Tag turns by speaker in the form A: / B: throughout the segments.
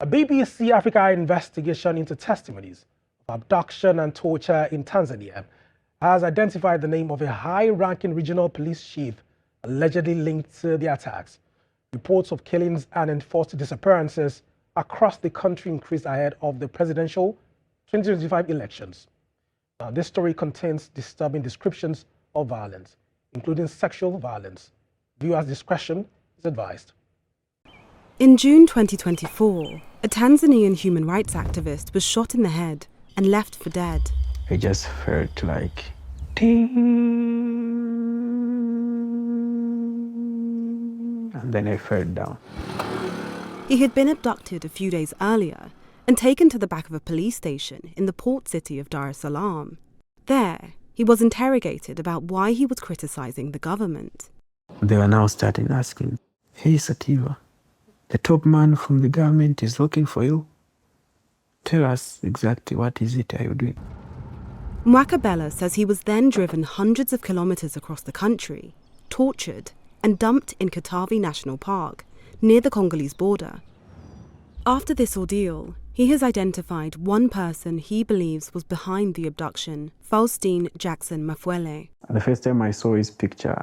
A: A BBC Africa investigation into testimonies of abduction and torture in Tanzania has identified the name of a high-ranking regional police chief allegedly linked to the attacks. Reports of killings and enforced disappearances across the country increased ahead of the presidential 2025 elections. Now, this story contains disturbing descriptions of violence, including sexual violence. Viewers' discretion is advised.
B: In June 2024, a Tanzanian human rights activist was shot in the head and left for dead.
C: I just felt like ding, and then I fell down.
B: He had been abducted a few days earlier and taken to the back of a police station in the port city of Dar es Salaam. There, he was interrogated about why he was criticizing the government.
C: They were now starting asking, "Hey Sativa, the top man from the government is looking for you. Tell us exactly what is it are you doing?"
B: Mwakabela says he was then driven hundreds of kilometers across the country, tortured, and dumped in Katavi National Park, near the Congolese border. After this ordeal, he has identified one person he believes was behind the abduction, Faustine Jackson Mafwele.
C: The first time I saw his picture,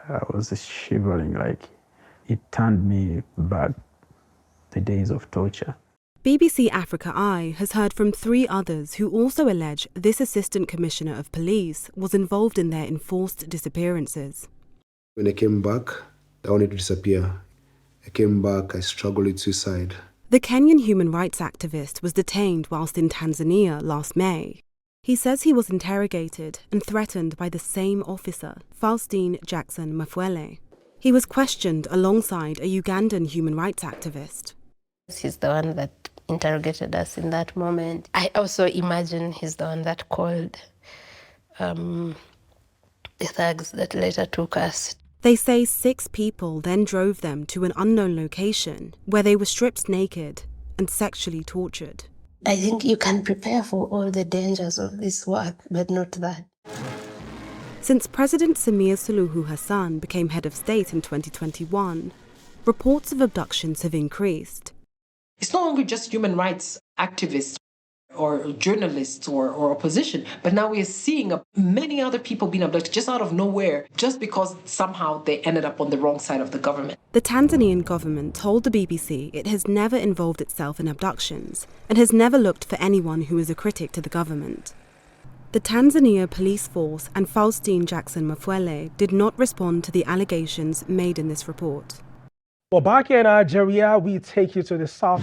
C: I was shivering, like it turned me back the days of torture.
B: BBC Africa Eye has heard from 3 others who also allege this Assistant Commissioner of Police was involved in their enforced disappearances.
D: When I came back, I wanted to disappear. I came back, I struggled with suicide.
B: The Kenyan human rights activist was detained whilst in Tanzania last May. He says he was interrogated and threatened by the same officer, Faustine Jackson Mafwele. He was questioned alongside a Ugandan human rights activist.
E: He's the one that interrogated us in that moment. I also imagine he's the one that called the thugs that later took us.
B: They say 6 people then drove them to an unknown location where they were stripped naked and sexually tortured.
E: I think you can prepare for all the dangers of this work, but not that.
B: Since President Samia Suluhu Hassan became head of state in 2021, reports of abductions have increased.
F: It's no longer just human rights activists or journalists or opposition, but now we are seeing many other people being abducted just out of nowhere, just because somehow they ended up on the wrong side of the government.
B: The Tanzanian government told the BBC it has never involved itself in abductions and has never looked for anyone who is a critic to the government. The Tanzania police force and Faustine Jackson Mafwele did not respond to the allegations made in this report.
A: Well, back in Nigeria, we take you to the south